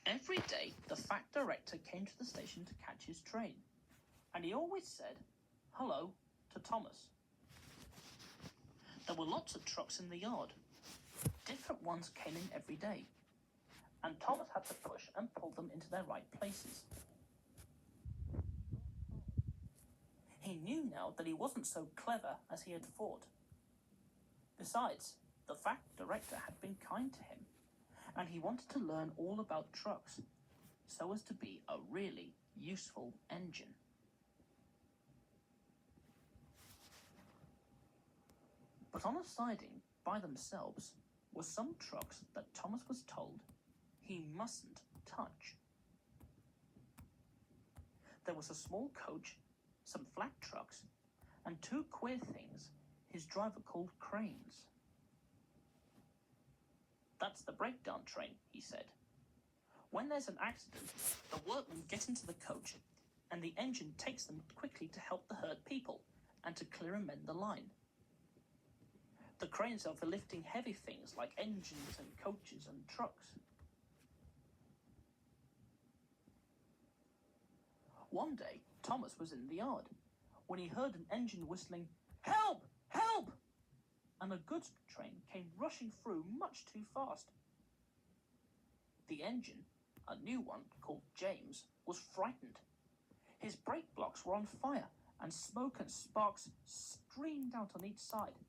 Every day, the fat director came to the station to catch his train, and he always said, "Hello," to Thomas. There were lots of trucks in the yard. Different ones came in every day, and Thomas had to push and pull them into their right places. He knew now that he wasn't so clever as he had thought. Besides, the fat director had been kind to him, and he wanted to learn all about trucks, so as to be a really useful engine. But on a siding by themselves were some trucks that Thomas was told he mustn't touch. There was a small coach, some flat trucks, and two queer things his driver called cranes. "That's the breakdown train," he said. "When there's an accident, the workmen get into the coach, and the engine takes them quickly to help the hurt people and to clear and mend the line. The cranes are for lifting heavy things like engines and coaches and trucks." One day, Thomas was in the yard when he heard an engine whistling, "Help! Help!" and a goods train came rushing through much too fast. The engine, a new one called James, was frightened. His brake blocks were on fire, and smoke and sparks streamed out on each side.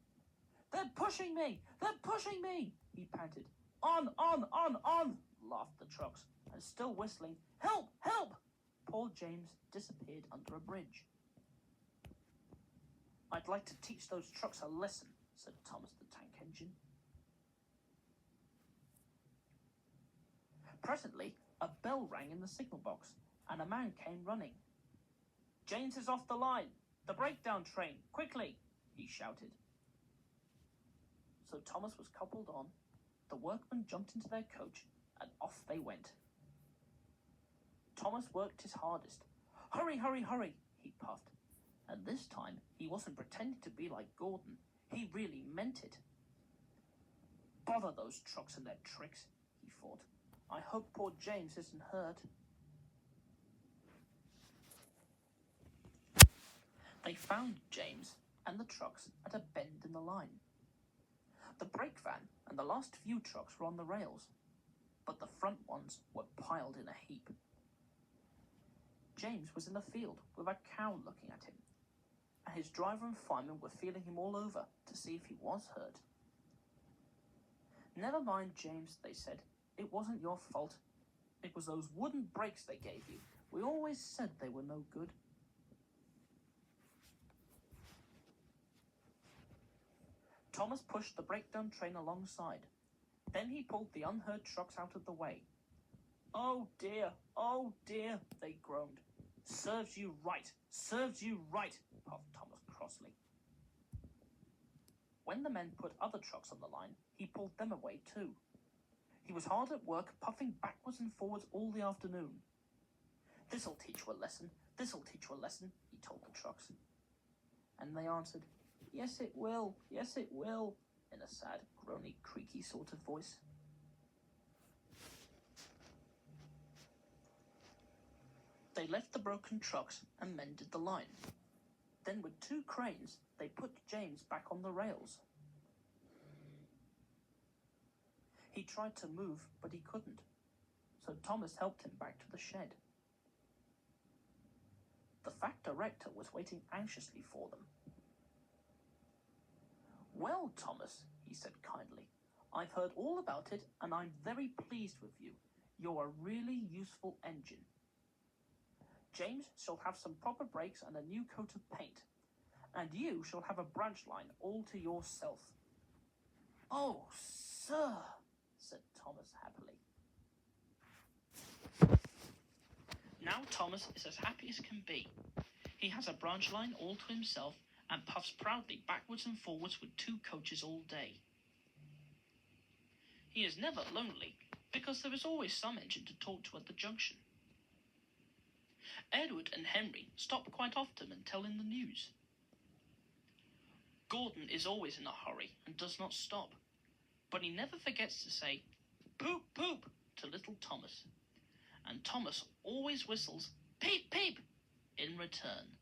"They're pushing me! They're pushing me!" he panted. On, laughed the trucks, and still whistling, "Help! Help!" poor James disappeared under a bridge. "I'd like to teach those trucks a lesson," said Thomas the Tank Engine. Presently, a bell rang in the signal box, and a man came running. "James is off the line! The breakdown train! Quickly!" he shouted. So Thomas was coupled on, the workmen jumped into their coach, and off they went. Thomas worked his hardest. "Hurry, hurry, hurry," he puffed. And this time, he wasn't pretending to be like Gordon. He really meant it. "Bother those trucks and their tricks," he thought. "I hope poor James isn't hurt." They found James and the trucks at a bend in the line. The brake van and the last few trucks were on the rails, but the front ones were piled in a heap. James was in the field with a cow looking at him, and his driver and fireman were feeling him all over to see if he was hurt. "Never mind, James," they said. "It wasn't your fault. It was those wooden brakes they gave you. We always said they were no good." Thomas pushed the breakdown train alongside. Then he pulled the unhurt trucks out of the way. "Oh dear, they groaned. Serves you right, puffed Thomas crossly. When the men put other trucks on the line, he pulled them away too. He was hard at work, puffing backwards and forwards all the afternoon. "This'll teach you a lesson, he told the trucks. And they answered, yes it will, in a sad, groany, creaky sort of voice. They left the broken trucks and mended the line. Then with two cranes, they put James back on the rails. He tried to move, but he couldn't, so Thomas helped him back to the shed. The fat director was waiting anxiously for them. "Well, Thomas," he said kindly, "I've heard all about it, and I'm very pleased with you. You're a really useful engine. James shall have some proper brakes and a new coat of paint, and you shall have a branch line all to yourself." "Oh, sir," said Thomas happily. Now Thomas is as happy as can be. He has a branch line all to himself and puffs proudly backwards and forwards with two coaches all day. He is never lonely, because there is always some engine to talk to at the junction. Edward and Henry stop quite often and tell him the news. Gordon is always in a hurry and does not stop, but he never forgets to say, "Poop, poop," to little Thomas. and Thomas always whistles peep peep in return.